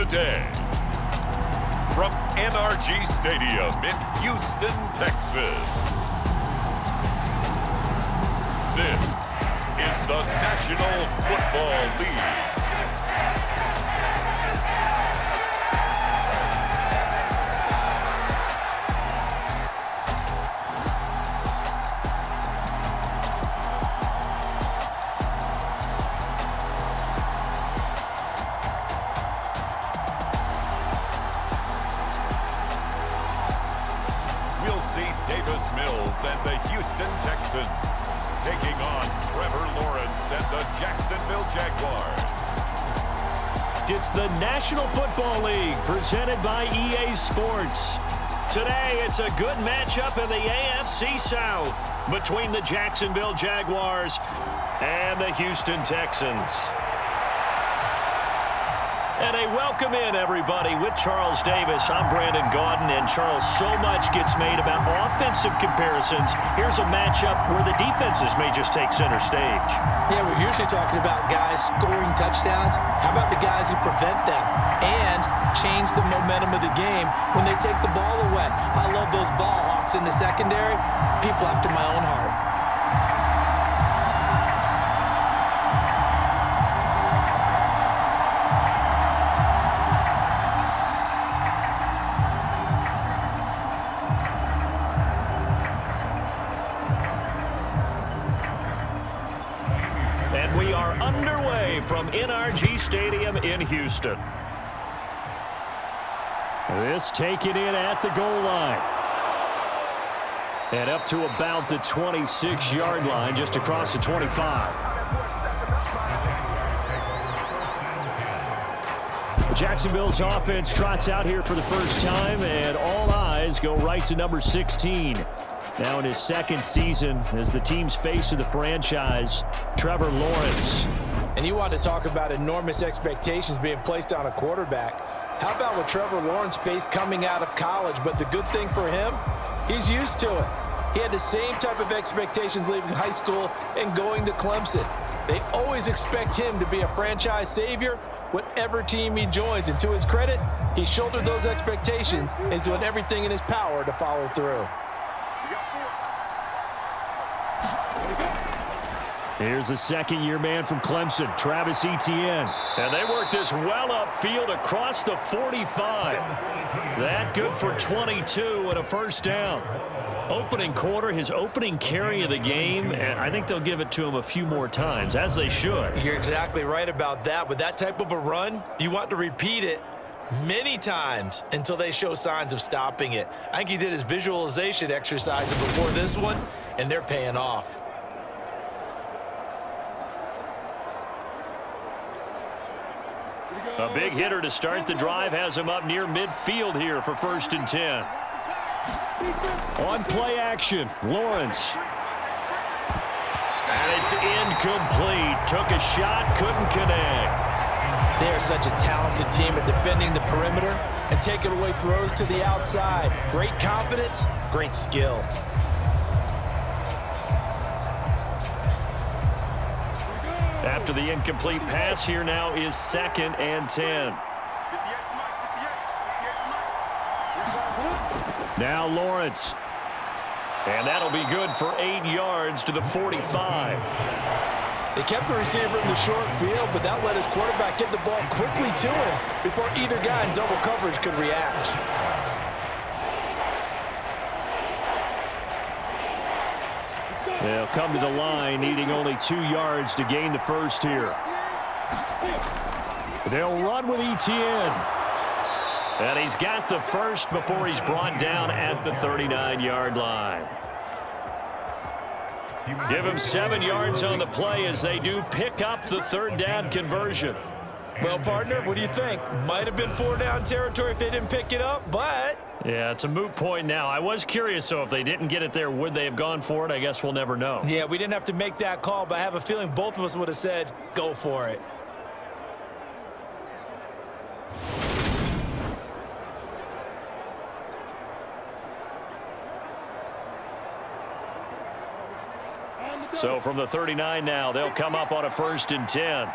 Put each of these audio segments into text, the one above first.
day. From NRG Stadium in Houston, Texas, this is the National Football League. And the Houston Texans taking on Trevor Lawrence and the Jacksonville Jaguars. It's the National Football League presented by EA Sports. Today, it's a good matchup in the AFC South between the Jacksonville Jaguars and the Houston Texans. And a welcome in, everybody, with Charles Davis. I'm Brandon Gaudin, and Charles, so much gets made about offensive comparisons. Here's a matchup where the defenses may just take center stage. Yeah, we're usually talking about guys scoring touchdowns. How about the guys who prevent them and change the momentum of the game when they take the ball away? I love those ball hawks in the secondary. People after my own heart. From NRG Stadium in Houston. This taken in at the goal line. And up to about the 26-yard line, just across the 25. Jacksonville's offense trots out here for the first time, and all eyes go right to number 16. Now in his second season as the team's face of the franchise, Trevor Lawrence. And you want to talk about enormous expectations being placed on a quarterback. How about what Trevor Lawrence faced coming out of college? But the good thing for him, he's used to it. He had the same type of expectations leaving high school and going to Clemson. They always expect him to be a franchise savior, whatever team he joins. And to his credit, he shouldered those expectations and is doing everything in his power to follow through. Here's the second-year man from Clemson, Travis Etienne. And they work this well upfield across the 45. That good for 22 and a first down. Opening quarter, his opening carry of the game, and I think they'll give it to him a few more times, as they should. You're exactly right about that. With that type of a run, you want to repeat it many times until they show signs of stopping it. I think he did his visualization exercises before this one, and they're paying off. A big hitter to start the drive has him up near midfield here for 1st and 10. On play action, Lawrence. And it's incomplete. Took a shot, couldn't connect. They are such a talented team at defending the perimeter and taking away throws to the outside. Great confidence, great skill. After the incomplete pass, here now is 2nd and 10. Now Lawrence. And that'll be good for 8 yards to the 45. They kept the receiver in the short field, but that let his quarterback get the ball quickly to him before either guy in double coverage could react. They'll come to the line, needing only 2 yards to gain the first here. They'll run with Etienne. And he's got the first before he's brought down at the 39-yard line. Give him 7 yards on the play as they do pick up the 3rd down conversion. Well, partner, what do you think? Might have been 4-down territory if they didn't pick it up, but... Yeah, it's a moot point now. I was curious, so if they didn't get it there, would they have gone for it? I guess we'll never know. Yeah, we didn't have to make that call, but I have a feeling both of us would have said, go for it. So from the 39 now, they'll come up on a 1st and 10.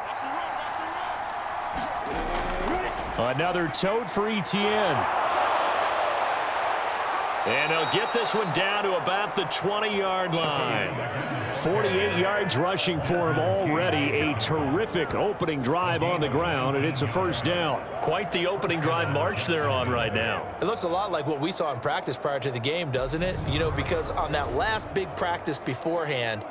Another tote for ETN. And they'll get this one down to about the 20-yard line. 48 yards rushing for him already. A terrific opening drive on the ground, and it's a first down. Quite the opening drive march they're on right now. It looks a lot like what we saw in practice prior to the game, doesn't it? You know, because on that last big practice beforehand,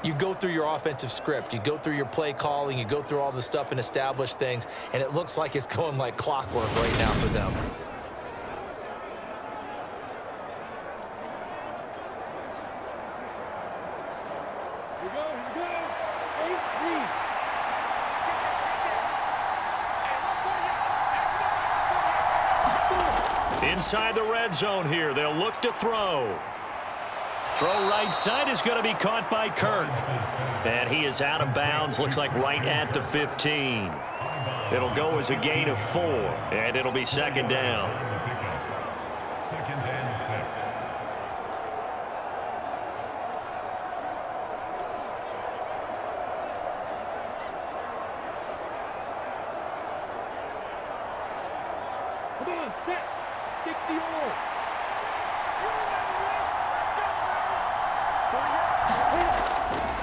you go through your offensive script. You go through your play calling. You go through all the stuff and establish things, and it looks like it's going like clockwork right now for them. Inside the red zone here, they'll look to throw. Throw right side is going to be caught by Kirk. And he is out of bounds, looks like right at the 15. It'll go as a gain of 4, and it'll be second down.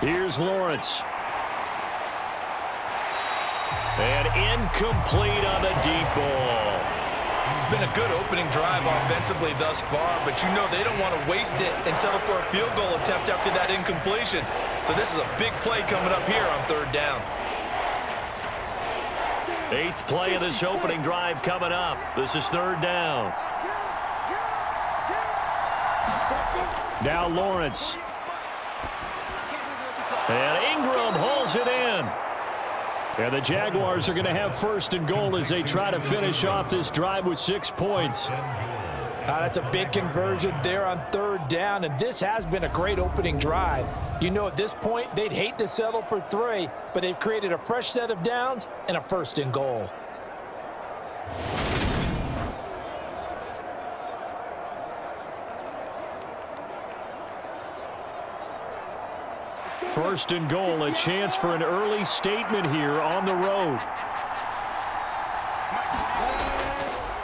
Here's Lawrence. And incomplete on the deep ball. It's been a good opening drive offensively thus far, but you know they don't want to waste it and settle for a field goal attempt after that incompletion. So this is a big play coming up here on third down. 8th play of this opening drive coming up. This is third down. Now Lawrence. And Ingram hauls it in. And the Jaguars are going to have first and goal as they try to finish off this drive with 6 points. That's a big conversion there on third down, and this has been a great opening drive. You know, at this point, they'd hate to settle for 3, but they've created a fresh set of downs and a first and goal. First and goal, a chance for an early statement here on the road.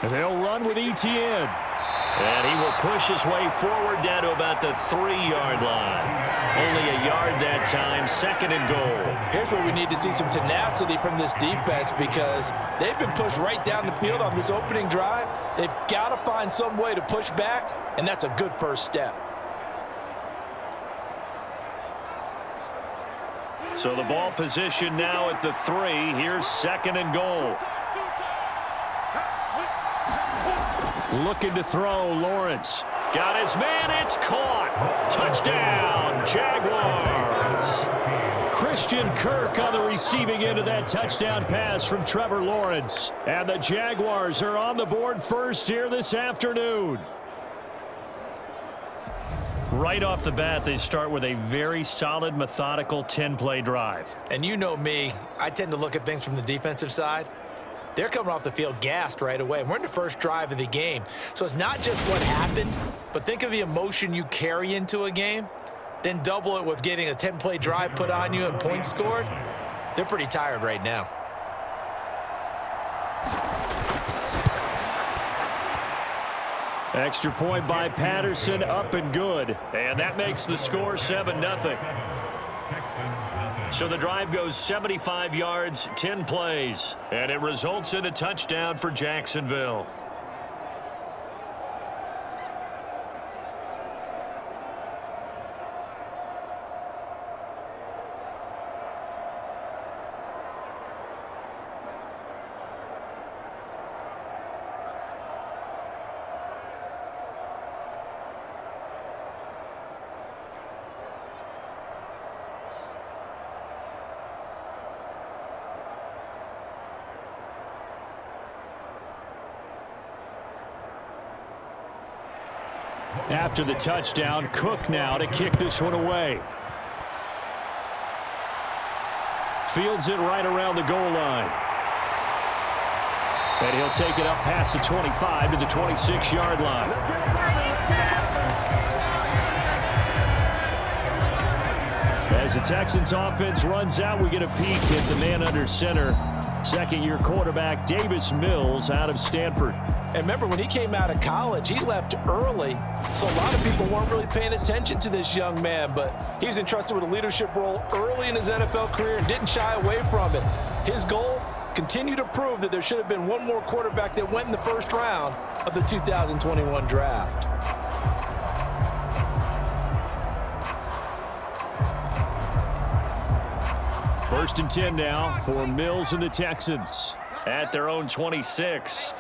And they'll run with ETN. And he will push his way forward down to about the 3-yard line. Only a yard that time, second and goal. Here's where we need to see some tenacity from this defense because they've been pushed right down the field on this opening drive. They've got to find some way to push back, and that's a good first step. So the ball position now at the 3. Here's second and goal. Looking to throw, Lawrence. Got his man, it's caught. Touchdown, Jaguars. Christian Kirk on the receiving end of that touchdown pass from Trevor Lawrence. And the Jaguars are on the board first here this afternoon. Right off the bat, they start with a very solid, methodical 10-play drive. And you know me, I tend to look at things from the defensive side. They're coming off the field gassed right away. We're in the first drive of the game. So it's not just what happened, but think of the emotion you carry into a game. Then double it with getting a 10-play drive put on you and points scored. They're pretty tired right now. Extra point by Patterson, up and good. And that makes the score 7-0. So the drive goes 75 yards, 10 plays. And it results in a touchdown for Jacksonville. After the touchdown, Cook now to kick this one away. Fields it right around the goal line. And he'll take it up past the 25 to the 26-yard line. As the Texans offense runs out, we get a peek at the man under center. Second-year quarterback Davis Mills out of Stanford. And remember, when he came out of college, he left early, so a lot of people weren't really paying attention to this young man, but he was entrusted with a leadership role early in his NFL career and didn't shy away from it. His goal, continue to prove that there should have been one more quarterback that went in the first round of the 2021 draft. First and 10 now for Mills and the Texans at their own 26.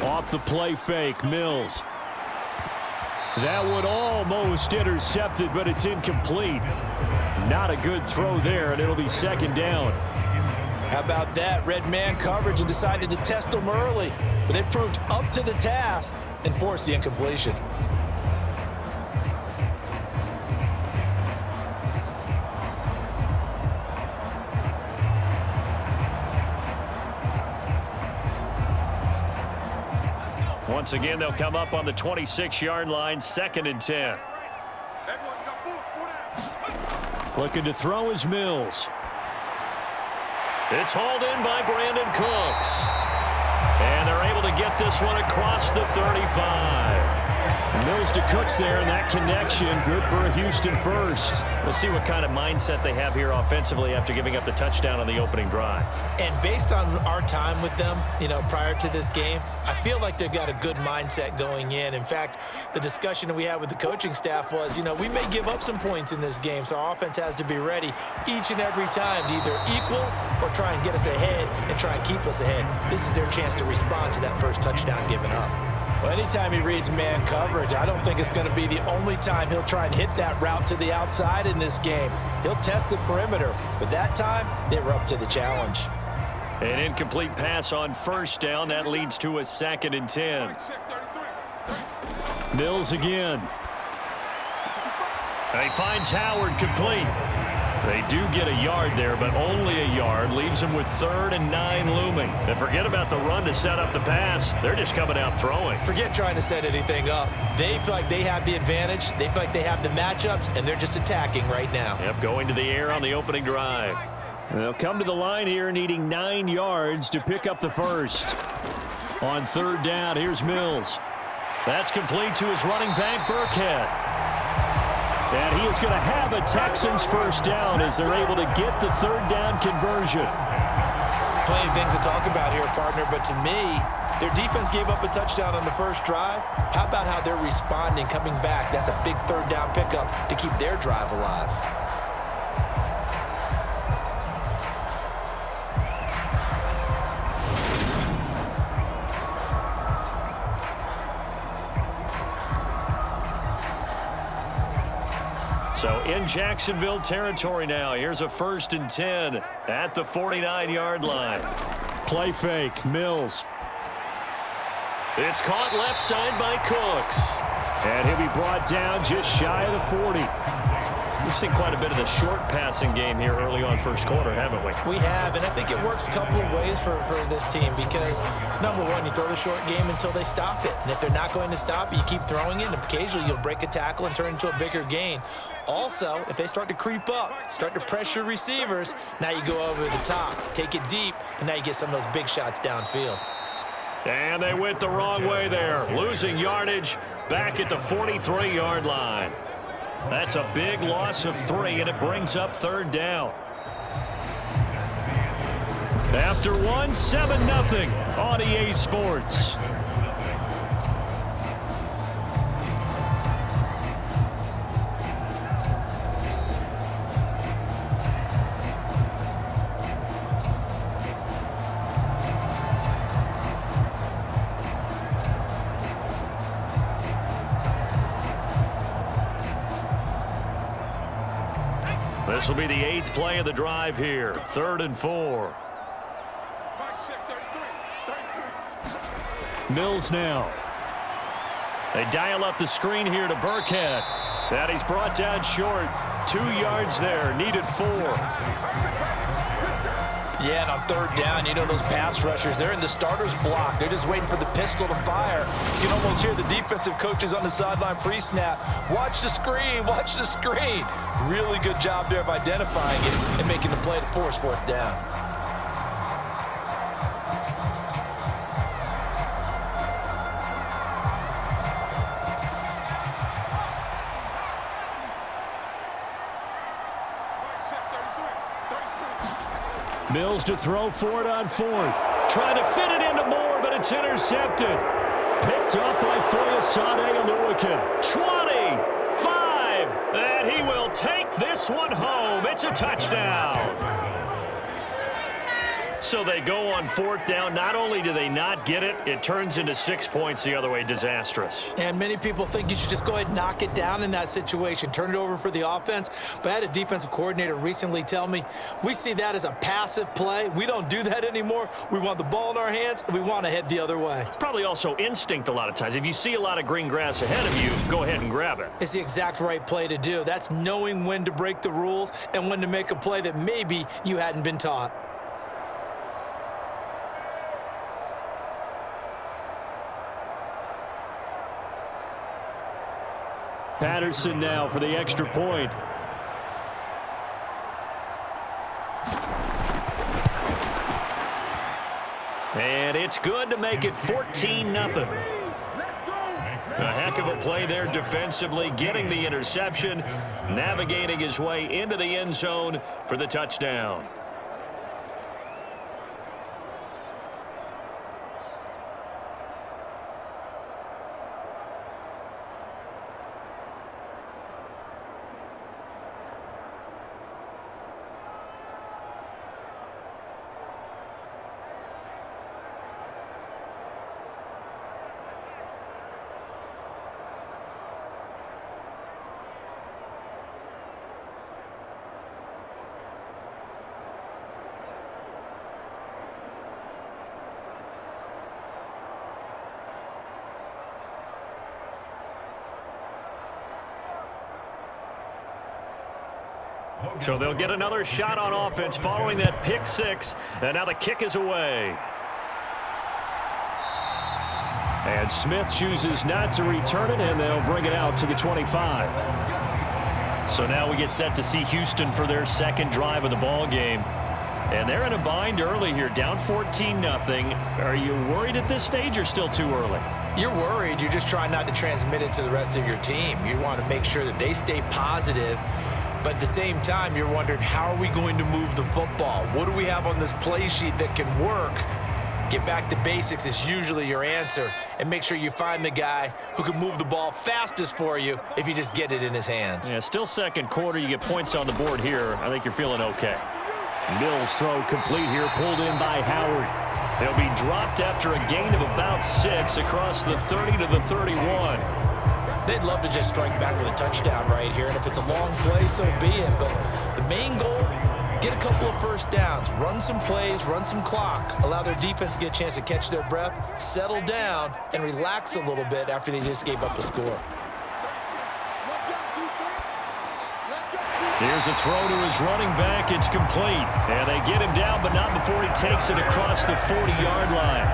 Off the play fake, Mills. That would almost intercepted, but it's incomplete. Not a good throw there, and it'll be second down. How about that? Red man coverage and decided to test him early, but it proved up to the task and forced the incompletion. Once again, they'll come up on the 26-yard line, second and 10. Looking to throw is Mills. It's hauled in by Brandon Cooks. And they're able to get this one across the 35. Mills to Cooks there, and that connection good for a Houston first. We'll see what kind of mindset they have here offensively after giving up the touchdown on the opening drive. And based on our time with them, prior to this game, I feel like they've got a good mindset going in. In fact, the discussion that we had with the coaching staff was, we may give up some points in this game, so our offense has to be ready each and every time to either equal or try and get us ahead and try and keep us ahead. This is their chance to respond to that first touchdown given up. Well, anytime he reads man coverage, I don't think it's going to be the only time he'll try and hit that route to the outside in this game. He'll test the perimeter, but that time, they were up to the challenge. An incomplete pass on first down. That leads to a second and 10. Mills again. And he finds Howard complete. They do get a yard there, but only a yard. Leaves them with 3rd and 9 looming. And forget about the run to set up the pass. They're just coming out throwing. Forget trying to set anything up. They feel like they have the advantage. They feel like they have the matchups, and they're just attacking right now. Yep, going to the air on the opening drive. They'll come to the line here needing 9 yards to pick up the first. On 3rd down, here's Mills. That's complete to his running back, Burkhead. And he is going to have a Texans first down as they're able to get the 3rd down conversion. Plenty of things to talk about here, partner, but to me, their defense gave up a touchdown on the first drive. How about how they're responding, coming back? That's a big 3rd down pickup to keep their drive alive. So in Jacksonville territory now. Here's a 1st and 10 at the 49-yard line. Play fake, Mills. It's caught left side by Cooks. And he'll be brought down just shy of the 40. We've seen quite a bit of the short passing game here early on first quarter, haven't we? We have, and I think it works a couple of ways for this team because, number one, you throw the short game until they stop it. And if they're not going to stop it, you keep throwing it, and occasionally you'll break a tackle and turn it into a bigger gain. Also, if they start to creep up, start to pressure receivers, now you go over the top, take it deep, and now you get some of those big shots downfield. And they went the wrong way there, losing yardage back at the 43-yard line. That's a big loss of 3, and it brings up 3rd down. After 1, 7-0 on EA Sports. This will be the 8th play of the drive here. 3rd and 4. Mills now. They dial up the screen here to Burkhead. And he's brought down short. 2 yards there. Needed 4. Yeah, and on 3rd down, those pass rushers, they're in the starter's block. They're just waiting for the pistol to fire. You can almost hear the defensive coaches on the sideline pre-snap. Watch the screen, watch the screen. Really good job there of identifying it and making the play to force 4th down. Mills to throw for it on fourth. Trying to fit it into Moore, but it's intercepted. Picked up by Foyesade Oluwakin. 25, and he will take this one home. It's a touchdown. So they go on fourth down. Not only do they not get it, it turns into 6 points the other way. Disastrous. And many people think you should just go ahead and knock it down in that situation. Turn it over for the offense. But I had a defensive coordinator recently tell me, we see that as a passive play. We don't do that anymore. We want the ball in our hands, and we want to head the other way. It's probably also instinct a lot of times. If you see a lot of green grass ahead of you, go ahead and grab it. It's the exact right play to do. That's knowing when to break the rules and when to make a play that maybe you hadn't been taught. Patterson now for the extra point. And it's good to make it 14-0. A heck of a play there defensively, getting the interception, navigating his way into the end zone for the touchdown. So they'll get another shot on offense following that pick six. And now the kick is away. And Smith chooses not to return it, and they'll bring it out to the 25. So now we get set to see Houston for their second drive of the ball game. And they're in a bind early here, down 14-0. Are you worried at this stage or still too early? You're worried. You're just trying not to transmit it to the rest of your team. You want to make sure that they stay positive. But at the same time, you're wondering, how are we going to move the football? What do we have on this play sheet that can work? Get back to basics is usually your answer. And make sure you find the guy who can move the ball fastest for you if you just get it in his hands. Yeah, still second quarter. You get points on the board here. I think you're feeling okay. Mills throw complete here, pulled in by Howard. They'll be dropped after a gain of about 6 across the 30 to the 31. They'd love to just strike back with a touchdown right here, and if it's a long play, so be it. But the main goal, get a couple of first downs, run some plays, run some clock, allow their defense to get a chance to catch their breath, settle down, and relax a little bit after they just gave up a score. Here's a throw to his running back. It's complete. And they get him down, but not before he takes it across the 40-yard line.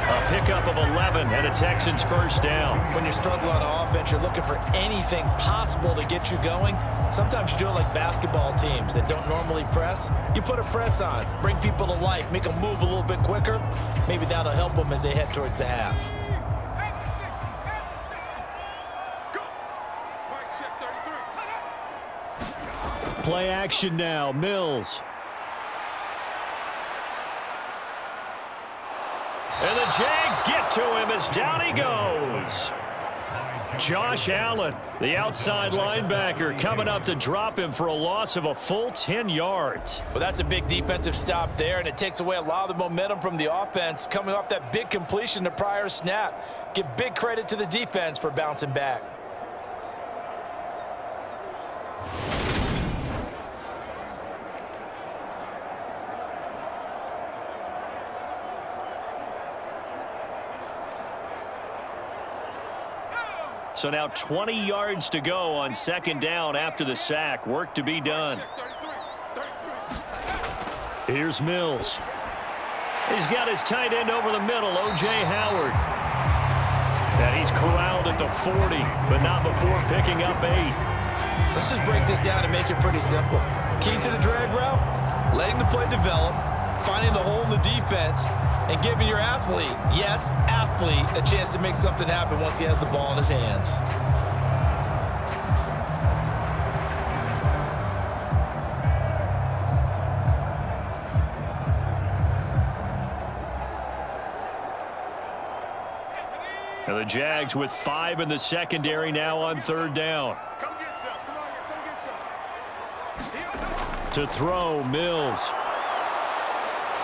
A pickup of 11 and a Texans first down. When you're struggling on offense, you're looking for anything possible to get you going. Sometimes you do it like basketball teams that don't normally press. You put a press on, bring people to life, make them move a little bit quicker. Maybe that'll help them as they head towards the half. Play action now. Mills. And the Jags get to him as down he goes. Josh Allen, the outside linebacker, coming up to drop him for a loss of a full 10 yards. Well, that's a big defensive stop there, and it takes away a lot of the momentum from the offense coming off that big completion the prior snap. Give big credit to the defense for bouncing back. So now 20 yards to go on second down after the sack. Work to be done. Here's Mills. He's got his tight end over the middle, O.J. Howard. And he's corralled at the 40, but not before picking up 8. Let's just break this down and make it pretty simple. Key to the drag route, letting the play develop, finding the hole in the defense, and giving your athlete, yes, athlete, a chance to make something happen once he has the ball in his hands. And the Jags with 5 in the secondary now on 3rd down. To throw, Mills.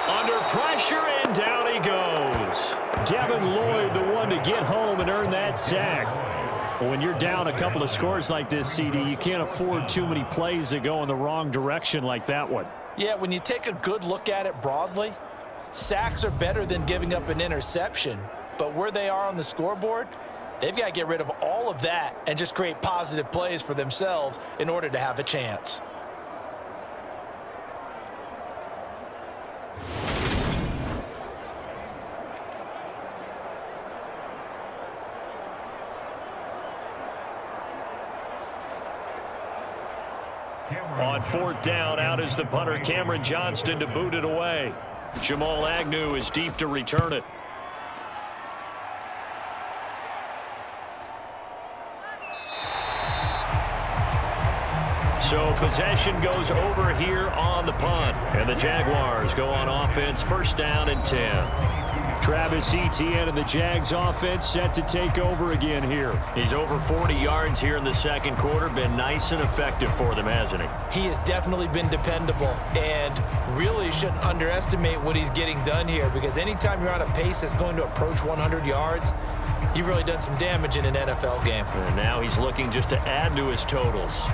Under pressure, and down he goes. Devin Lloyd, the one to get home and earn that sack. Well, when you're down a couple of scores like this, CD, you can't afford too many plays that go in the wrong direction like that one. Yeah, when you take a good look at it broadly, sacks are better than giving up an interception. But where they are on the scoreboard, they've got to get rid of all of that and just create positive plays for themselves in order to have a chance. On 4th down, out is the punter, Cameron Johnston, to boot it away. Jamal Agnew is deep to return it. So possession goes over here on the punt. And the Jaguars go on offense, 1st down and 10. Travis Etienne and the Jags offense set to take over again here. He's over 40 yards here in the 2nd quarter. Been nice and effective for them, hasn't he? He has definitely been dependable, and really shouldn't underestimate what he's getting done here, because anytime you're on a pace that's going to approach 100 yards, you've really done some damage in an NFL game. And now he's looking just to add to his totals.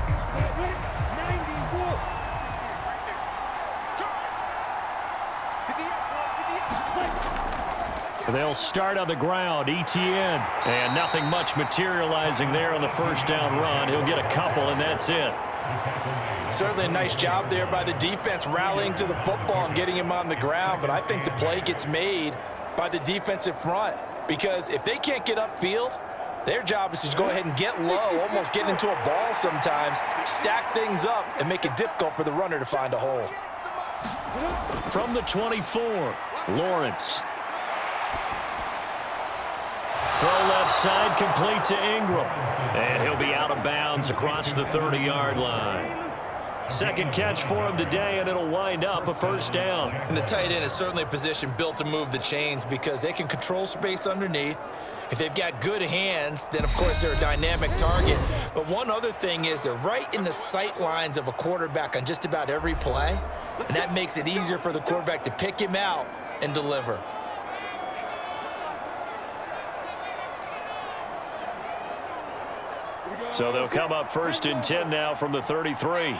They'll start on the ground. Etienne. And nothing much materializing there on the 1st down run. He'll get a couple, and that's it. Certainly a nice job there by the defense rallying to the football and getting him on the ground. But I think the play gets made by the defensive front, because if they can't get upfield, their job is to go ahead and get low, almost get into a ball sometimes, stack things up, and make it difficult for the runner to find a hole. From the 24, Lawrence. Throw left side, complete to Ingram. And he'll be out of bounds across the 30-yard line. 2nd catch for him today, and it'll wind up a 1st down. And the tight end is certainly a position built to move the chains, because they can control space underneath. If they've got good hands, then, of course, they're a dynamic target. But one other thing is they're right in the sight lines of a quarterback on just about every play, and that makes it easier for the quarterback to pick him out and deliver. So they'll come up 1st and 10 now from the 33.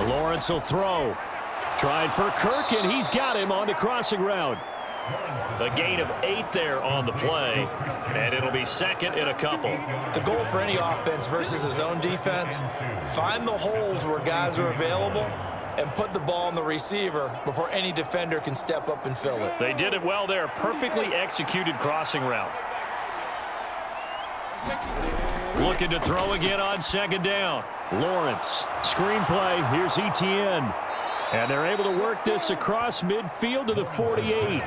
Lawrence will throw. Tried for Kirk, and he's got him on the crossing route. A gain of 8 there on the play, and it'll be 2nd and a couple. The goal for any offense versus his own defense, find the holes where guys are available and put the ball on the receiver before any defender can step up and fill it. They did it well there. Perfectly executed crossing route. Looking to throw again on 2nd down. Lawrence. Screen play. Here's Etienne. And they're able to work this across midfield to the 48.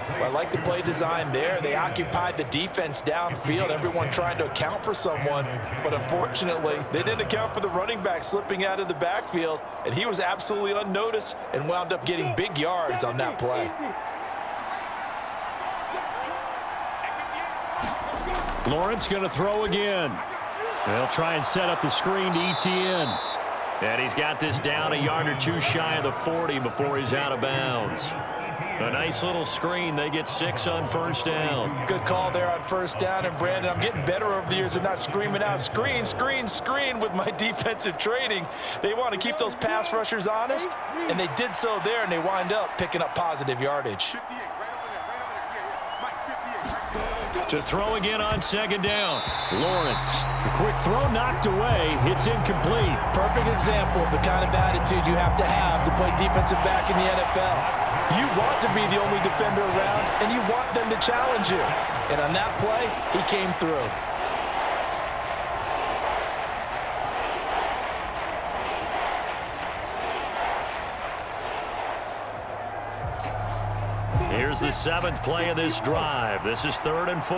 Well, I like the play design there. They occupied the defense downfield, everyone trying to account for someone. But unfortunately, they didn't account for the running back slipping out of the backfield, and he was absolutely unnoticed and wound up getting big yards on that play. Lawrence going to throw again. They'll try and set up the screen to Etienne. And he's got this down a yard or 2 shy of the 40 before he's out of bounds. A nice little screen. They get 6 on 1st down. Good call there on 1st down. And, Brandon, I'm getting better over the years of not screaming out, screen, screen, screen with my defensive training. They want to keep those pass rushers honest, and they did so there, and they wind up picking up positive yardage. To throw again on 2nd down. Lawrence. The quick throw knocked away. It's incomplete. Perfect example of the kind of attitude you have to play defensive back in the NFL. You want to be the only defender around, and you want them to challenge you. And on that play, he came through. Here's the 7th play of this drive. This is 3rd and 4.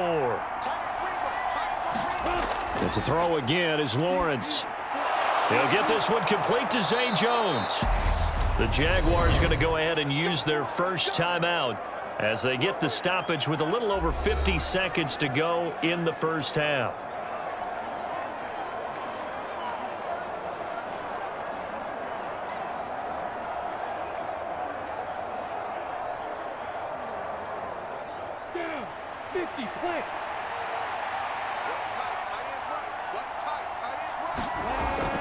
And to throw again is Lawrence. He'll get this one complete to Zay Jones. The Jaguars going to go ahead and use their first timeout as they get the stoppage with a little over 50 seconds to go in the first half. Down, 50, play.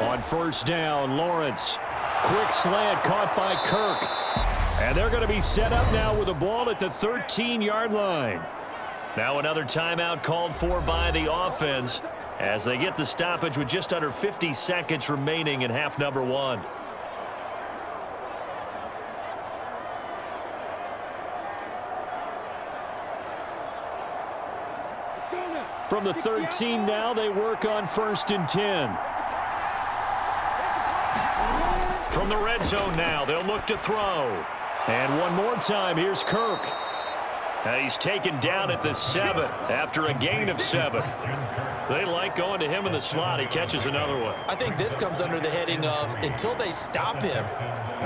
On first down, Lawrence. Quick slant caught by Kirk. And they're going to be set up now with the ball at the 13-yard line. Now another timeout called for by the offense as they get the stoppage with just under 50 seconds remaining in half number one. From the 13 now, they work on 1st and 10. From the red zone now, they'll look to throw. And one more time, here's Kirk. And he's taken down at the 7 after a gain of 7. They like going to him in the slot. He catches another one. I think this comes under the heading of until they stop him,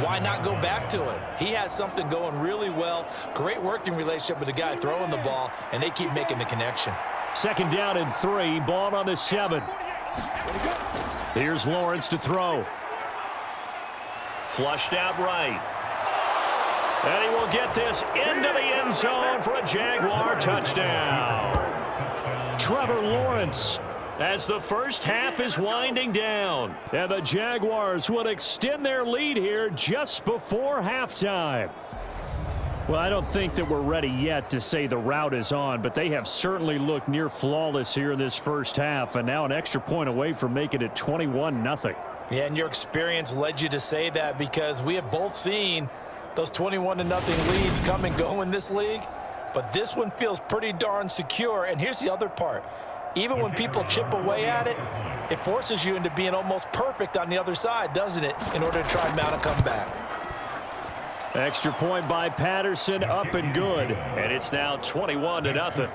why not go back to him? He has something going really well. Great working relationship with the guy throwing the ball, and they keep making the connection. 2nd down and 3, ball on the 7. Here's Lawrence to throw. Flushed out right. And he will get this into the end zone for a Jaguar touchdown. Trevor Lawrence as the first half is winding down. And the Jaguars will extend their lead here just before halftime. Well, I don't think that we're ready yet to say the route is on, but they have certainly looked near flawless here in this first half, and now an extra point away from making it 21-0. Yeah, and your experience led you to say that because we have both seen those 21-0 leads come and go in this league, but this one feels pretty darn secure. And here's the other part. Even when people chip away at it, it forces you into being almost perfect on the other side, doesn't it, in order to try and mount a comeback. Extra point by Patterson, up and good. And it's now 21-0.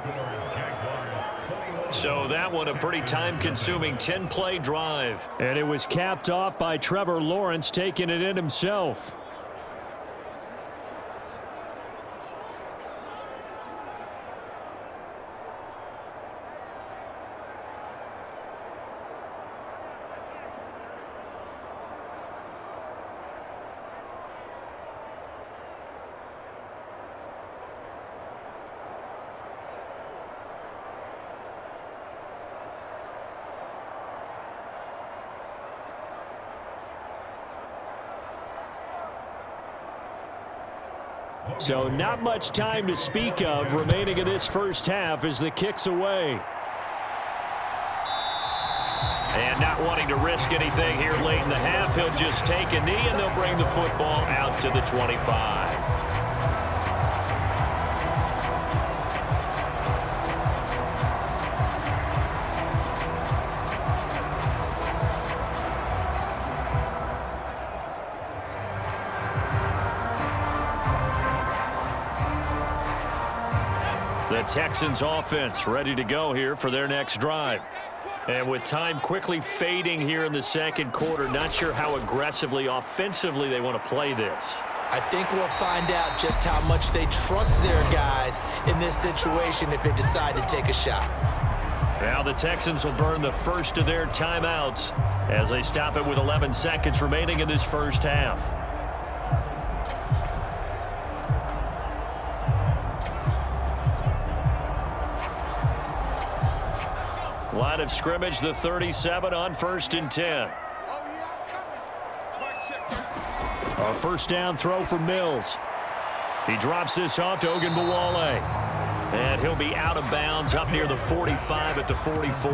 So that one a pretty time-consuming 10-play drive. And it was capped off by Trevor Lawrence taking it in himself. So not much time to speak of remaining in this first half as the kick's away. And not wanting to risk anything here late in the half, he'll just take a knee and they'll bring the football out to the 25. The Texans offense ready to go here for their next drive. And with time quickly fading here in the second quarter, not sure how aggressively, offensively they want to play this. I think we'll find out just how much they trust their guys in this situation if they decide to take a shot. Now the Texans will burn the first of their timeouts as they stop it with 11 seconds remaining in this first half. Line of scrimmage, the 37 on 1st and 10. A first down throw for Mills. He drops this off to Ogunbowale. And he'll be out of bounds up near the 45 at the 44.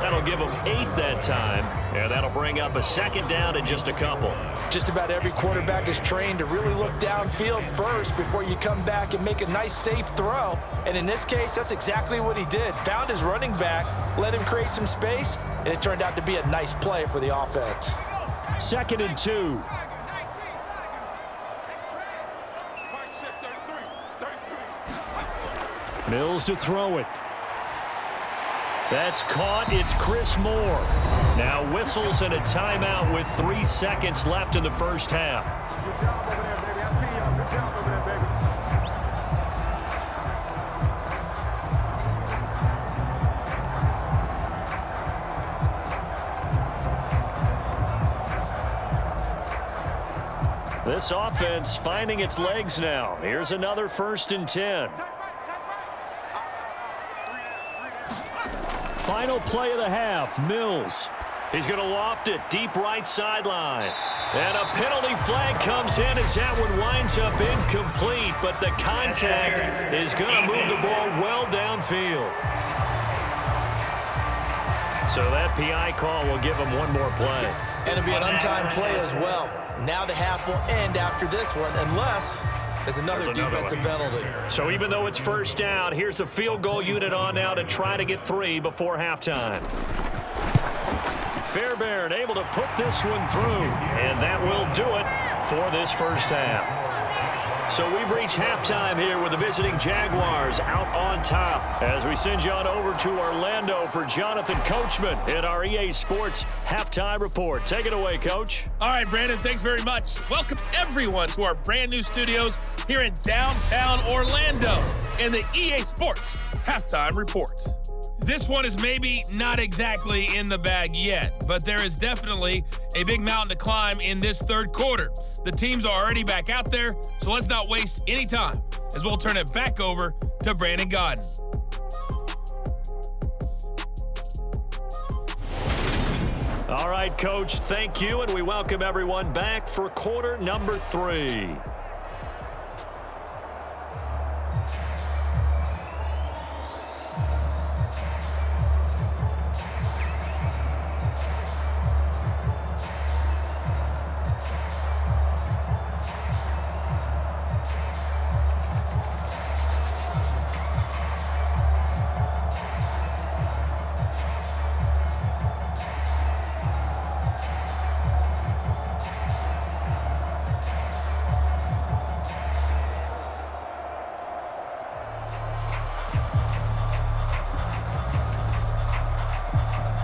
That'll give him 8 that time. And that'll bring up a second down in just a couple. Just about every quarterback is trained to really look downfield first before you come back and make a nice, safe throw. And in this case, that's exactly what he did. Found his running back, let him create some space, and it turned out to be a nice play for the offense. 2nd and 2. Mills to throw it. That's caught. It's Chris Moore. Now whistles and a timeout with 3 seconds left in the first half. Good job over there, baby. I see y'all. Good job over there, baby. This offense finding its legs now. Here's another 1st and 10. Final play of the half, Mills. He's going to loft it deep right sideline. And a penalty flag comes in as that one winds up incomplete, but the contact is going to move the ball well downfield. So that PI call will give him one more play. And it'll be an untimed play as well. Now the half will end after this one, unless there's another defensive penalty. So even though it's 1st down, here's the field goal unit on now to try to get 3 before halftime. Fairbairn able to put this one through, and that will do it for this 1st half. So we've reached halftime here with the visiting Jaguars out on top as we send you on over to Orlando for Jonathan Coachman in our EA Sports Halftime Report. Take it away, Coach. All right, Brandon, thanks very much. Welcome, everyone, to our brand new studios here in downtown Orlando in the EA Sports Halftime Report. This one is maybe not exactly in the bag yet, but there is definitely a big mountain to climb in this 3rd quarter. The teams are already back out there, so let's not waste any time as we'll turn it back over to Brandon Godden. All right, Coach, thank you, and we welcome everyone back for quarter number 3.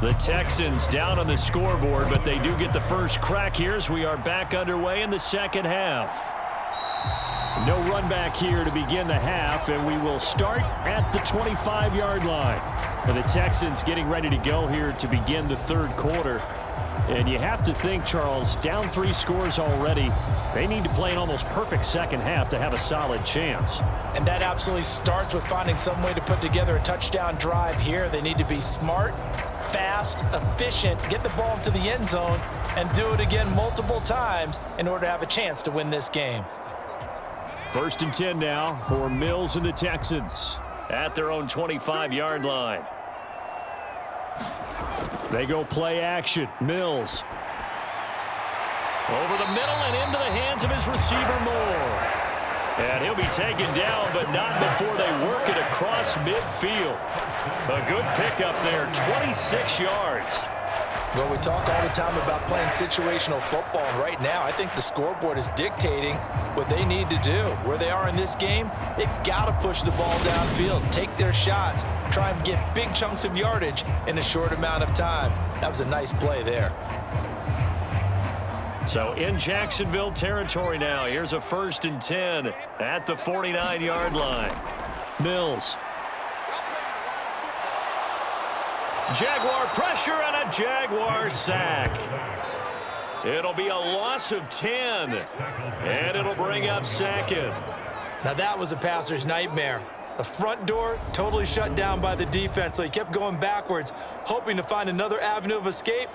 The Texans down on the scoreboard, but they do get the first crack here as we are back underway in the 2nd half. No run back here to begin the half, and we will start at the 25-yard line. And the Texans getting ready to go here to begin the 3rd quarter. And you have to think, Charles, down 3 scores already. They need to play an almost perfect 2nd half to have a solid chance. And that absolutely starts with finding some way to put together a touchdown drive here. They need to be smart, fast, efficient, get the ball into the end zone, and do it again multiple times in order to have a chance to win this game. 1st and 10 now for Mills and the Texans at their own 25-yard line. They go play action. Mills. Over the middle and into the hands of his receiver, Moore. And he'll be taken down, but not before they work it across midfield. A good pickup there, 26 yards. Well, we talk all the time about playing situational football. Right now, I think the scoreboard is dictating what they need to do. Where they are in this game, they've got to push the ball downfield, take their shots, try and get big chunks of yardage in a short amount of time. That was a nice play there. So in Jacksonville territory now, here's a 1st and 10 at the 49-yard line. Mills. Jaguar pressure and a Jaguar sack. It'll be a loss of 10, and it'll bring up 2nd. Now that was a passer's nightmare. The front door totally shut down by the defense, so he kept going backwards, hoping to find another avenue of escape.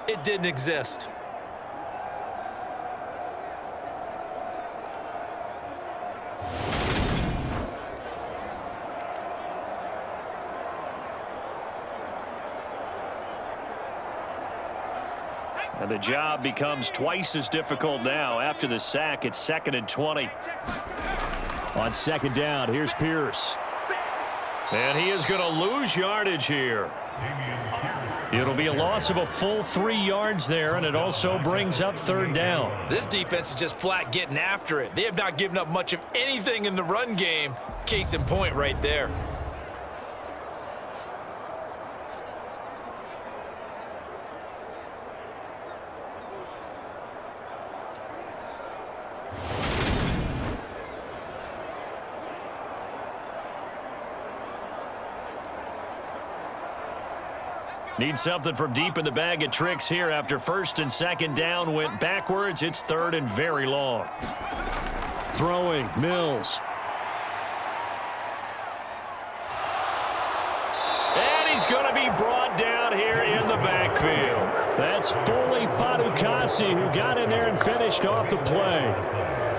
It didn't exist. And the job becomes twice as difficult now. After the sack, it's 2nd and 20. On 2nd down, here's Pierce. And he is going to lose yardage here. It'll be a loss of a full 3 yards there, and it also brings up 3rd down. This defense is just flat getting after it. They have not given up much of anything in the run game. Case in point right there. Need something from deep in the bag of tricks here after first and second down went backwards. It's third and very long. Throwing, Mills. And he's going to be brought down here in the backfield. That's Foley Fadukasi who got in there and finished off the play.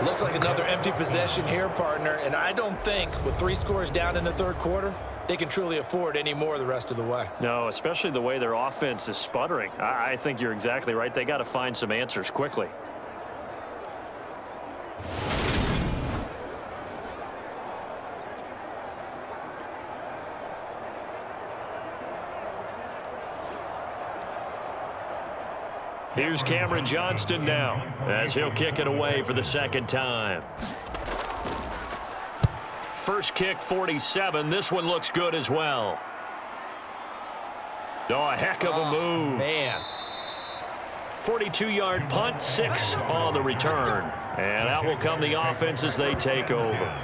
Looks like another empty possession here, partner, and I don't think with 3 scores down in the third quarter, they can truly afford any more the rest of the way. No, especially the way their offense is sputtering. I think you're exactly right. They got to find some answers quickly. Here's Cameron Johnston now as he'll kick it away for the second time. First kick, 47. This one looks good as well. Oh, a heck of a move. Man. 42-yard punt, 6 on the return. And out will come the offense as they take over.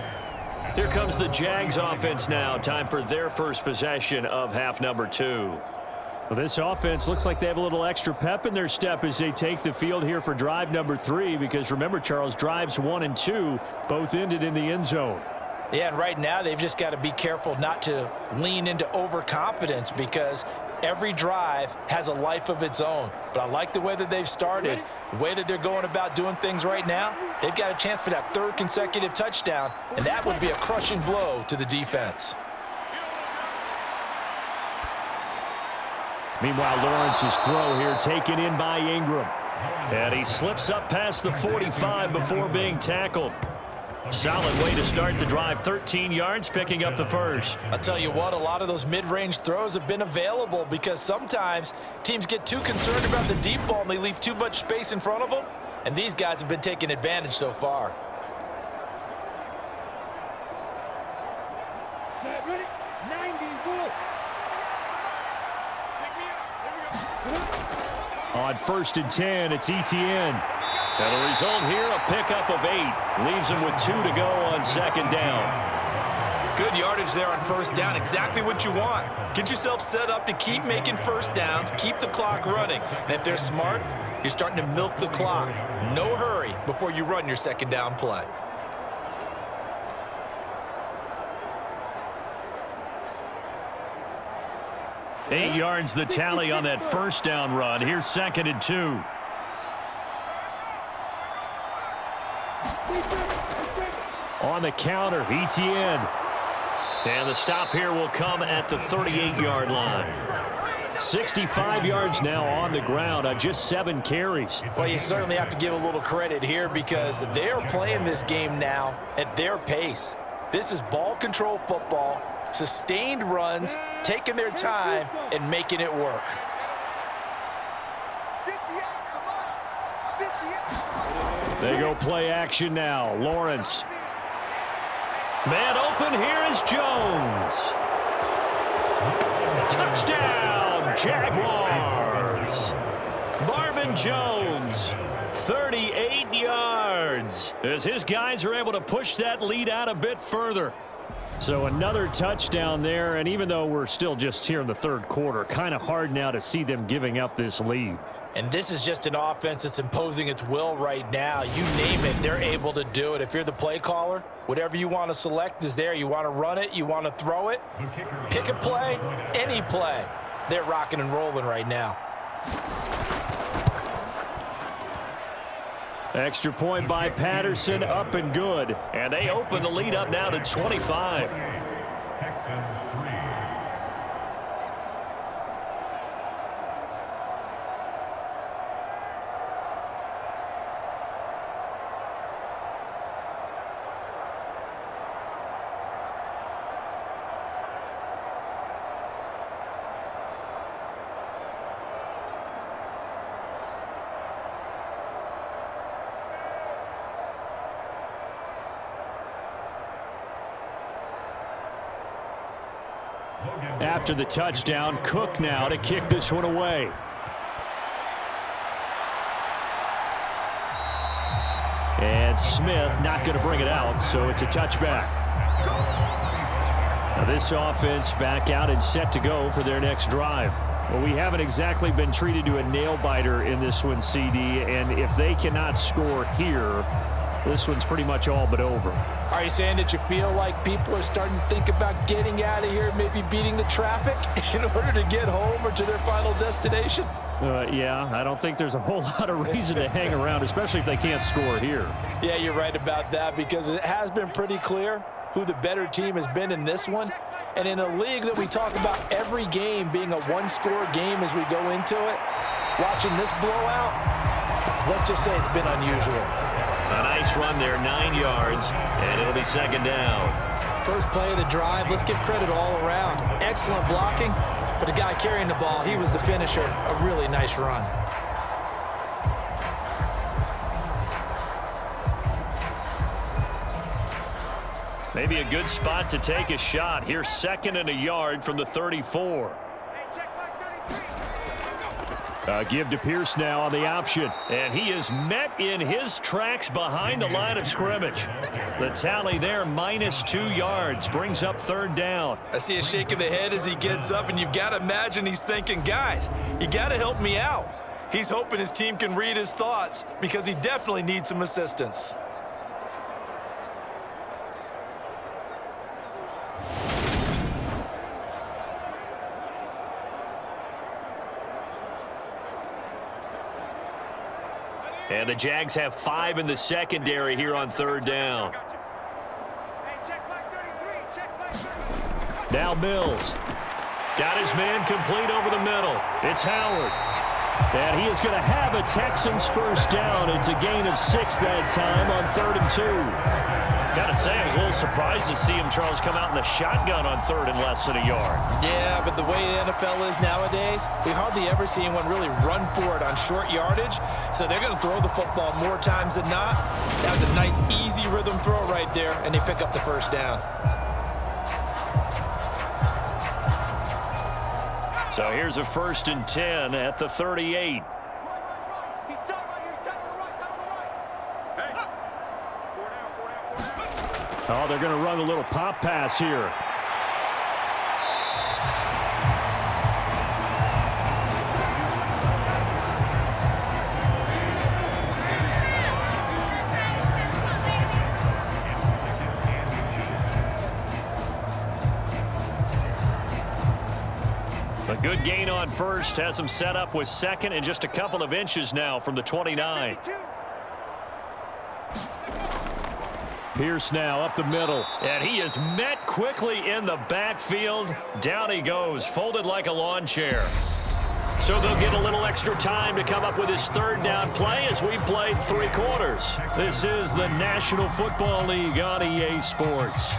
Here comes the Jags offense now. Time for their first possession of half number 2. Well, this offense looks like they have a little extra pep in their step as they take the field here for drive number 3, because remember, Charles, drives 1 and 2 both ended in the end zone. Yeah, and right now they've just got to be careful not to lean into overconfidence, because every drive has a life of its own. But I like the way that they've started, the way that they're going about doing things right now. They've got a chance for that 3rd consecutive touchdown, and that would be a crushing blow to the defense. Meanwhile, Lawrence's throw here taken in by Ingram. And he slips up past the 45 before being tackled. Solid way to start the drive. 13 yards, picking up the first. I'll tell you what, a lot of those mid-range throws have been available, because sometimes teams get too concerned about the deep ball and they leave too much space in front of them. And these guys have been taking advantage so far. Set, ready? 90, roll. On 1st and 10, it's ETN. And the result here, a pickup of 8. Leaves him with 2 to go on second down. Good yardage there on first down. Exactly what you want. Get yourself set up to keep making first downs, keep the clock running. And if they're smart, you're starting to milk the clock. No hurry before you run your second down play. Eight yards the tally on that first down run. Here's 2nd and 2. On the counter, ETN. And the stop here will come at the 38-yard line. 65 yards now on the ground on just 7 carries. Well, you certainly have to give a little credit here, because they're playing this game now at their pace. This is ball control football, sustained runs, taking their time and making it work. They go play action now. Lawrence. Man open, here is Jones. Touchdown, Jaguars. Marvin Jones, 38 yards, as his guys are able to push that lead out a bit further. So another touchdown there, and even though we're still just here in the third quarter, kind of hard now to see them giving up this lead. And this is just an offense that's imposing its will right now. You name it, they're able to do it. If you're the play caller, whatever you want to select is there. You want to run it, you want to throw it, pick a play, any play. They're rocking and rolling right now. Extra point by Patterson, up and good. And they open the lead up now to 25. Texans 3. After the touchdown, Cook now to kick this one away. And Smith not going to bring it out, so it's a touchback. Now this offense back out and set to go for their next drive. Well, we haven't exactly been treated to a nail-biter in this one, CD, and if they cannot score here, this one's pretty much all but over. Are you saying that you feel like people are starting to think about getting out of here, maybe beating the traffic in order to get home or to their final destination? Yeah, I don't think there's a whole lot of reason to hang around, especially if they can't score here. Yeah, you're right about that, because it has been pretty clear who the better team has been in this one. And in a league that we talk about every game being a one-score game as we go into it, watching this blowout, let's just say it's been unusual. A nice run there, 9 yards, and it'll be second down. First play of the drive, let's give credit all around. Excellent blocking, but the guy carrying the ball, he was the finisher. A really nice run. Maybe a good spot to take a shot. Here's 2nd and a yard from the 34. Give to Pierce now on the option. And he is met in his tracks behind the line of scrimmage. The tally there, -2 yards, brings up 3rd down. I see a shake of the head as he gets up, and you've got to imagine he's thinking, guys, you got to help me out. He's hoping his team can read his thoughts because he definitely needs some assistance. And the Jags have 5 in the secondary here on 3rd down. Now Mills. Got his man complete over the middle. It's Howard. And he is going to have a Texans first down. It's a gain of 6 that time on 3rd and 2. Gotta say, I was a little surprised to see him, Charles, come out in the shotgun on 3rd and less than a yard. Yeah, but the way the NFL is nowadays, we hardly ever see anyone really run for it on short yardage. So they're going to throw the football more times than not. That was a nice, easy rhythm throw right there, and they pick up the first down. So here's a 1st and 10 at the 38. Oh, they're going to run a little pop pass here. A good gain on 1st, has him set up with 2nd and just a couple of inches now from the 29. Pierce now up the middle. And he is met quickly in the backfield. Down he goes, folded like a lawn chair. So they'll get a little extra time to come up with his 3rd down play as we've played 3 quarters. This is the National Football League on EA Sports.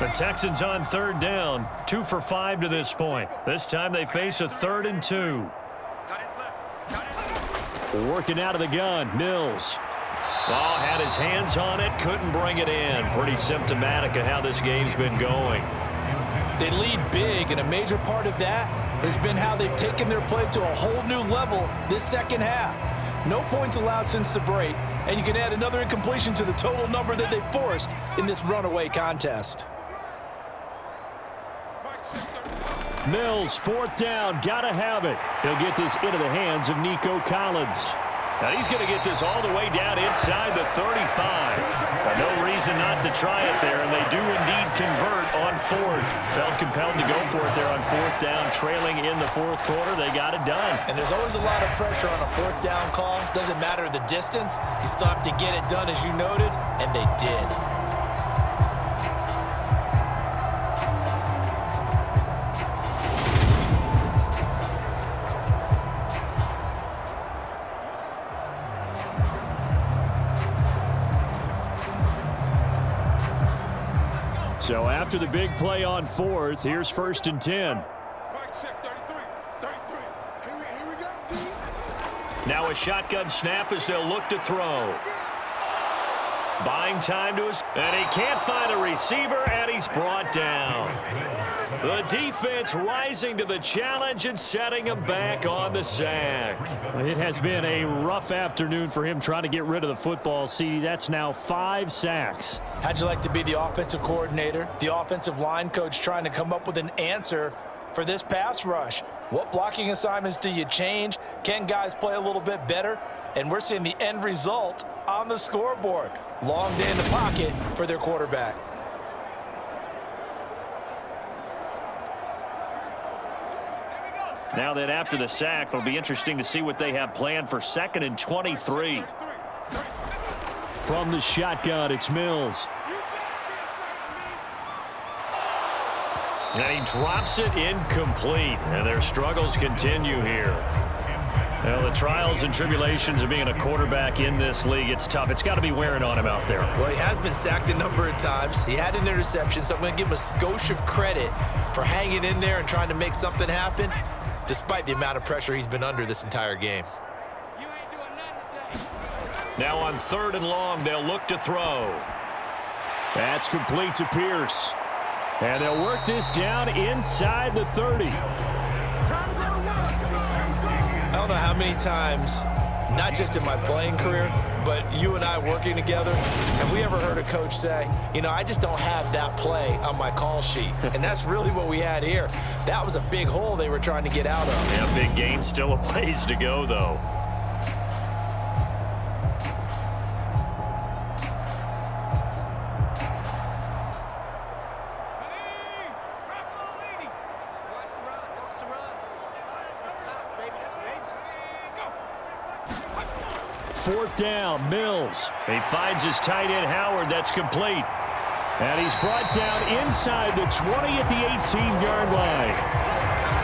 The Texans on 3rd down, 2 for 5 to this point. This time they face a 3rd and 2. Working out of the gun, Mills. Oh, had his hands on it, couldn't bring it in. Pretty symptomatic of how this game's been going. They lead big, and a major part of that has been how they've taken their play to a whole new level this second half. No points allowed since the break, and you can add another incompletion to the total number that they forced in this runaway contest. Mills, 4th down, gotta have it. He'll get this into the hands of Nico Collins. Now he's going to get this all the way down inside the 35. No reason not to try it there, and they do indeed convert on 4th. Felt compelled to go for it there on 4th down, trailing in the 4th quarter. They got it done. And there's always a lot of pressure on a 4th down call. Doesn't matter the distance. You still have to get it done, as you noted, and they did. So after the big play on 4th, here's 1st and 10. Now a shotgun snap as they'll look to throw. Buying time to his, and he can't find a receiver, and he's brought down. The defense rising to the challenge and setting him back on the sack. It has been a rough afternoon for him trying to get rid of the football, CD. That's now 5 sacks. How'd you like to be the offensive coordinator, the offensive line coach trying to come up with an answer for this pass rush? What blocking assignments do you change? Can guys play a little bit better? And we're seeing the end result on the scoreboard. Long day in the pocket for their quarterback. Now that after the sack, it'll be interesting to see what they have planned for 2nd and 23. From the shotgun, it's Mills. And he drops it incomplete. And their struggles continue here. Well, the trials and tribulations of being a quarterback in this league, it's tough. It's got to be wearing on him out there. Well, he has been sacked a number of times. He had an interception, so I'm going to give him a skosh of credit for hanging in there and trying to make something happen, despite the amount of pressure he's been under this entire game. Now on 3rd and long, they'll look to throw. That's complete to Pierce. And they'll work this down inside the 30. I don't know how many times, not just in my playing career, but you and I working together, have we ever heard a coach say, you know, I just don't have that play on my call sheet? And that's really what we had here. That was a big hole they were trying to get out of. Yeah, big gain, still a ways to go, though. Fourth down, Mills. He finds his tight end, Howard. That's complete. And he's brought down inside the 20 at the 18-yard line.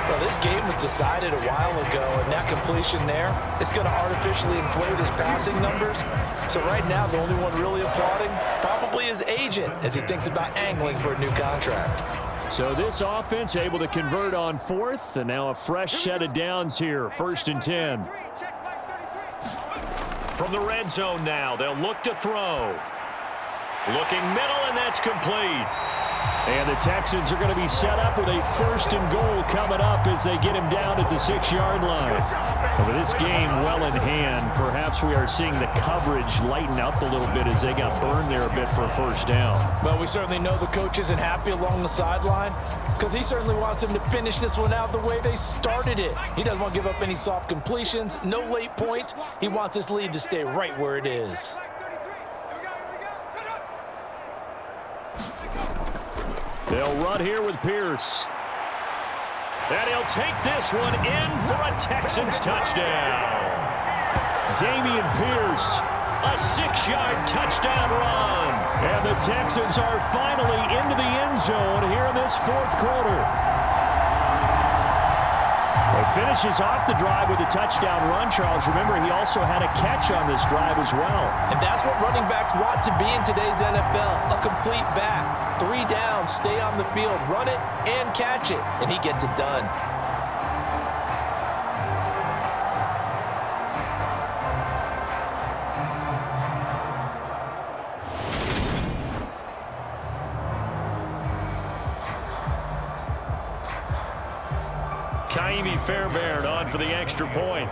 Well, this game was decided a while ago, and that completion there is going to artificially inflate his passing numbers. So right now, the only one really applauding probably his agent as he thinks about angling for a new contract. So this offense able to convert on 4th, and now a fresh set of downs here, 1st and 10. From the red zone now, they'll look to throw. Looking middle, and that's complete. And the Texans are going to be set up with a 1st and goal coming up as they get him down at the 6-yard line. But this game well in hand, perhaps we are seeing the coverage lighten up a little bit as they got burned there a bit for a 1st down. Well, we certainly know the coach isn't happy along the sideline because he certainly wants them to finish this one out the way they started it. He doesn't want to give up any soft completions, no late points. He wants this lead to stay right where it is. They'll run here with Pierce. And he'll take this one in for a Texans touchdown. Dameon Pierce, a 6-yard touchdown run. And the Texans are finally into the end zone here in this 4th quarter. He finishes off the drive with a touchdown run, Charles. Remember, he also had a catch on this drive as well. And that's what running backs want to be in today's NFL, a complete back. 3 down, stay on the field, run it, and catch it. And he gets it done. Kaimi Fairbairn on for the extra point.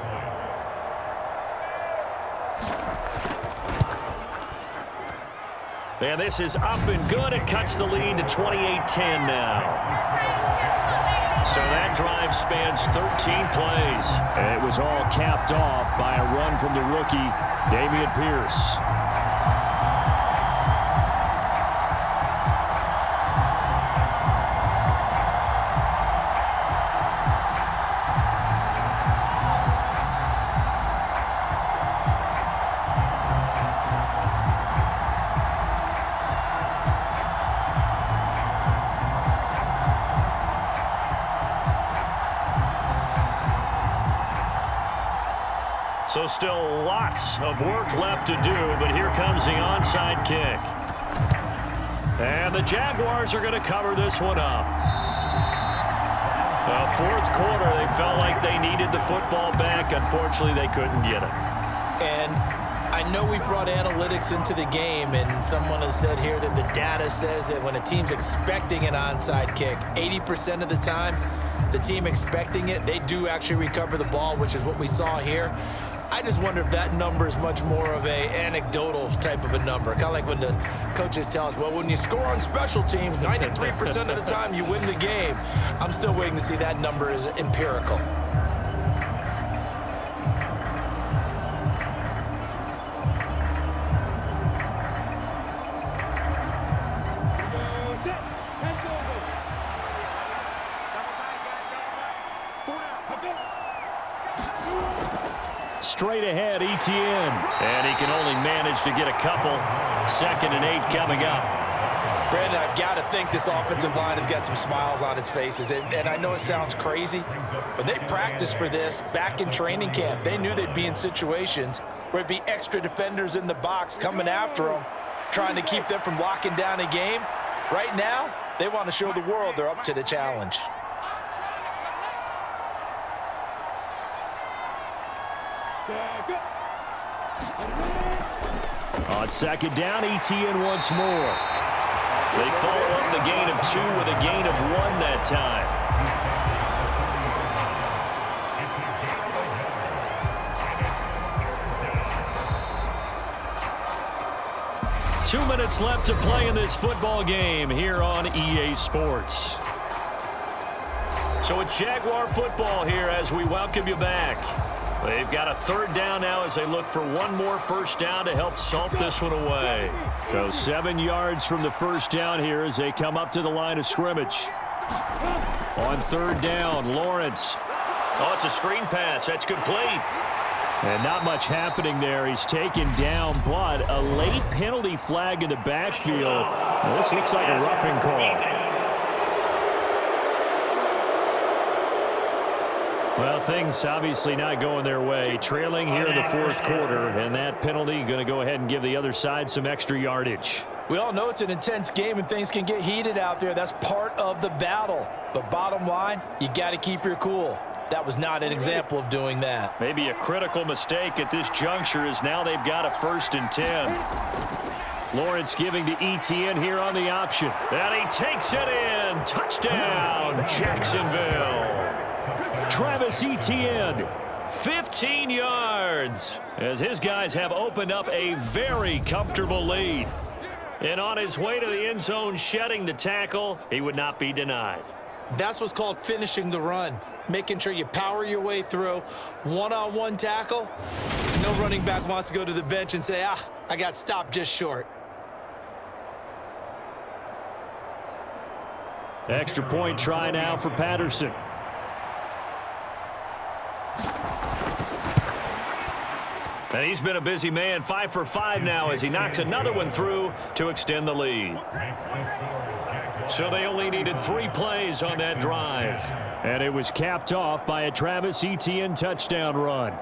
And this is up and good. It cuts the lead to 28-10 now. So that drive spans 13 plays. And it was all capped off by a run from the rookie, Dameon Pierce. So still lots of work left to do, but here comes the onside kick. And the Jaguars are going to cover this one up. The 4th quarter, they felt like they needed the football back. Unfortunately, they couldn't get it. And I know we've brought analytics into the game, and someone has said here that the data says that when a team's expecting an onside kick, 80% of the time, the team expecting it, they do actually recover the ball, which is what we saw here. I just wonder if that number is much more of a anecdotal type of a number. Kind of like when the coaches tell us, well, when you score on special teams, 93% of the time you win the game. I'm still waiting to see that number is empirical. Straight ahead, ETN. And he can only manage to get a couple. 2nd and 8 coming up. Brandon, I've got to think this offensive line has got some smiles on its faces. And I know it sounds crazy, but they practiced for this back in training camp. They knew they'd be in situations where it'd be extra defenders in the box coming after them, trying to keep them from locking down a game. Right now, they want to show the world they're up to the challenge. On 2nd down, ETN once more. They follow up the gain of 2 with a gain of 1 that time. Two minutes left to play in this football game here on EA Sports. So it's Jaguar football here as we welcome you back. They've got a 3rd down now as they look for one more first down to help salt this one away. So 7 yards from the first down here as they come up to the line of scrimmage. On 3rd down, Lawrence. Oh, it's a screen pass. That's complete. And not much happening there. He's taken down, but a late penalty flag in the backfield. This looks like a roughing call. Well, things obviously not going their way. Trailing here in the 4th quarter, and that penalty going to go ahead and give the other side some extra yardage. We all know it's an intense game and things can get heated out there. That's part of the battle. But bottom line, you got to keep your cool. That was not an example of doing that. Maybe a critical mistake at this juncture is now they've got a 1st and 10. Lawrence giving to ETN here on the option. And he takes it in. Touchdown, Jacksonville. Travis Etienne, 15 yards as his guys have opened up a very comfortable lead. And on his way to the end zone, shedding the tackle, he would not be denied. That's what's called finishing the run. Making sure you power your way through. One-on-one tackle. No running back wants to go to the bench and say, I got stopped just short. extra point try now for Patterson. And he's been a busy man, 5 for 5 now as he knocks another one through to extend the lead. So they only needed 3 plays on that drive. And it was capped off by a Travis Etienne touchdown run.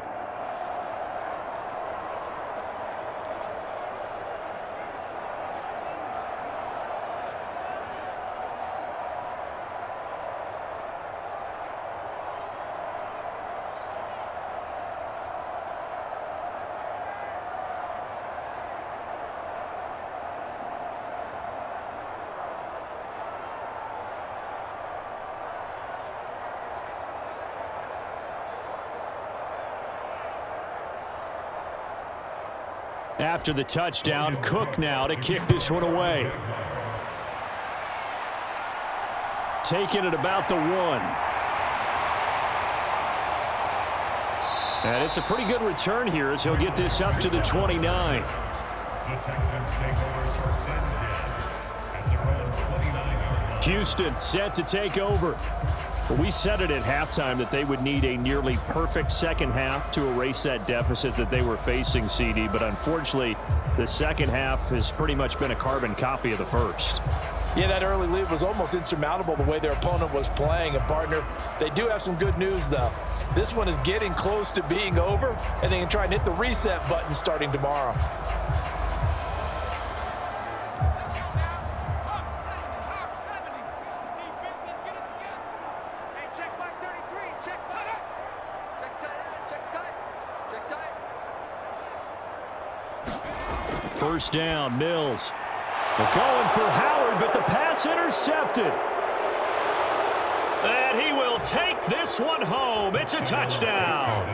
After the touchdown, Cook now to kick this one away. Taking it about the 1. And it's a pretty good return here as he'll get this up to the 29. Houston set to take over. Well, we said it at halftime that they would need a nearly perfect second half to erase that deficit that they were facing, CD. But unfortunately, the second half has pretty much been a carbon copy of the first. Yeah, that early lead was almost insurmountable the way their opponent was playing. And, partner, they do have some good news, though. This one is getting close to being over, and they can try and hit the reset button starting tomorrow. First down, Mills. They're going for Howard, but the pass intercepted. And he will take this one home. It's a touchdown.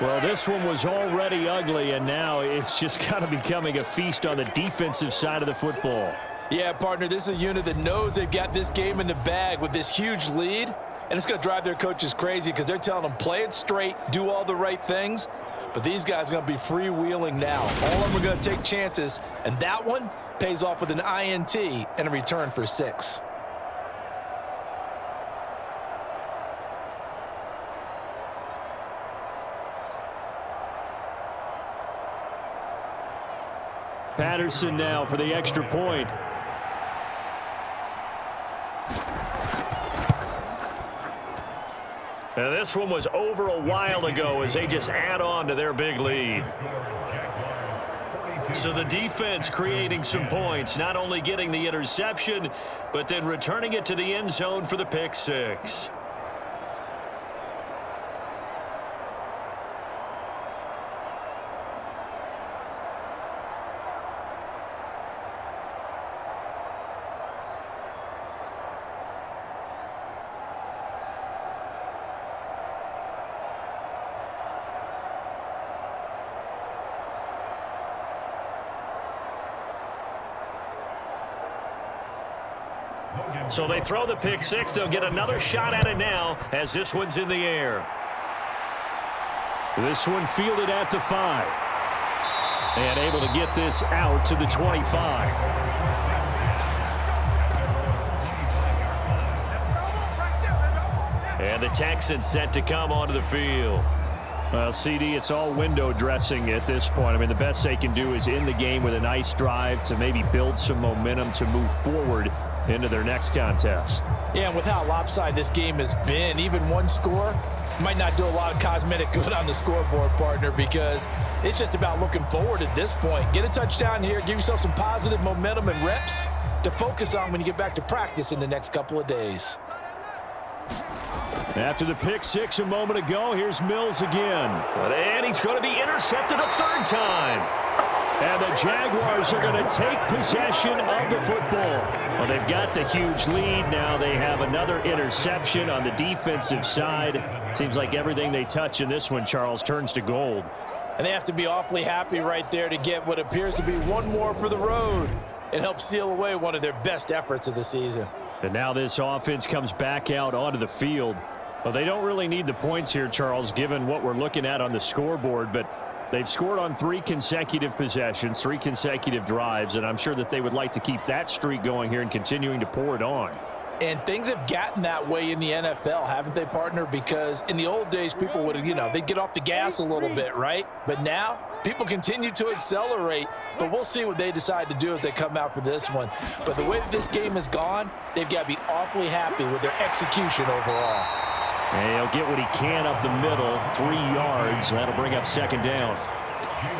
Well, this one was already ugly, and now it's just kind of becoming a feast on the defensive side of the football. Yeah, partner, this is a unit that knows they've got this game in the bag with this huge lead, and it's going to drive their coaches crazy because they're telling them play it straight, do all the right things, but these guys are going to be freewheeling now. All of them are going to take chances, and that one pays off with an INT and a return for 6. Patterson now for the extra point. And this one was over a while ago as they just add on to their big lead. So the defense creating some points, not only getting the interception, but then returning it to the end zone for the pick 6. So they throw the pick 6. They'll get another shot at it now as this one's in the air. This one fielded at the 5. And able to get this out to the 25. And the Texans set to come onto the field. Well, CD, it's all window dressing at this point. I mean, the best they can do is end the game with a nice drive to maybe build some momentum to move forward into their next contest. Yeah, and with how lopsided this game has been, even one score might not do a lot of cosmetic good on the scoreboard, partner, because it's just about looking forward at this point. Get a touchdown here, give yourself some positive momentum and reps to focus on when you get back to practice in the next couple of days. After the pick 6 a moment ago, here's Mills again. And he's going to be intercepted a third time. And the Jaguars are going to take possession of the football. Well, they've got the huge lead. Now they have another interception on the defensive side. Seems like everything they touch in this one, Charles, turns to gold. And they have to be awfully happy right there to get what appears to be one more for the road and help seal away one of their best efforts of the season. And now this offense comes back out onto the field. Well, they don't really need the points here, Charles, given what we're looking at on the scoreboard, but they've scored on 3 consecutive possessions, 3 consecutive drives, and I'm sure that they would like to keep that streak going here and continuing to pour it on. And things have gotten that way in the NFL, haven't they, partner? Because in the old days, people would, they'd get off the gas a little bit, right? But now, people continue to accelerate, but we'll see what they decide to do as they come out for this one. But the way that this game has gone, they've got to be awfully happy with their execution overall. And he'll get what he can up the middle, 3 yards. That'll bring up second down.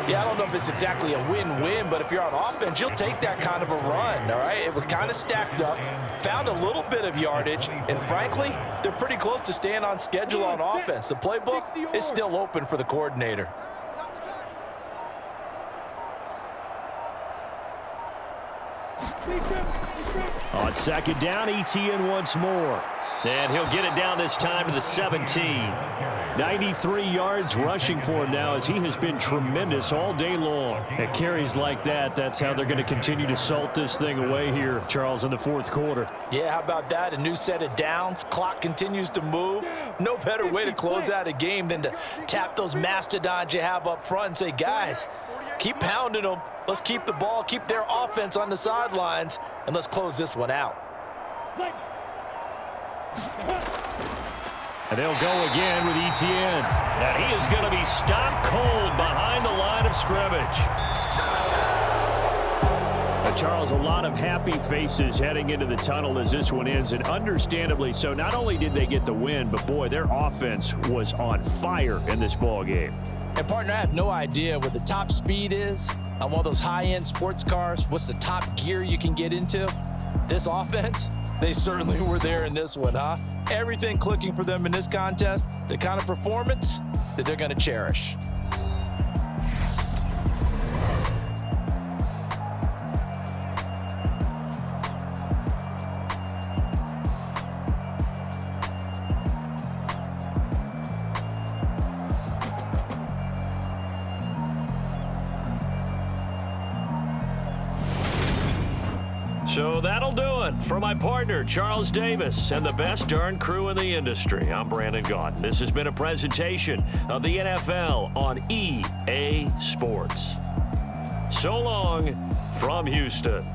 Yeah, I don't know if it's exactly a win-win, but if you're on offense, you'll take that kind of a run, all right? It was kind of stacked up, found a little bit of yardage, and frankly, they're pretty close to staying on schedule on offense. The playbook is still open for the coordinator. On second down, ETN once more. And he'll get it down this time to the 17. 93 yards rushing for him now as he has been tremendous all day long. At carries like that, that's how they're going to continue to salt this thing away here, Charles, in the fourth quarter. Yeah, how about that? A new set of downs. Clock continues to move. No better way to close out a game than to tap those mastodons you have up front and say, guys, keep pounding them. Let's keep the ball, keep their offense on the sidelines, and let's close this one out. And they'll go again with ETN. And he is going to be stopped cold behind the line of scrimmage. Charles, a lot of happy faces heading into the tunnel as this one ends, and understandably so. Not only did they get the win, but boy, their offense was on fire in this ball game. And partner, I have no idea what the top speed is on one of those high-end sports cars. What's the top gear you can get into? This offense, they certainly were there in this one, huh? Everything clicking for them in this contest, the kind of performance that they're going to cherish. So that'll do it for my partner, Charles Davis, and the best darn crew in the industry. I'm Brandon Gaudin. This has been a presentation of the NFL on EA Sports. So long from Houston.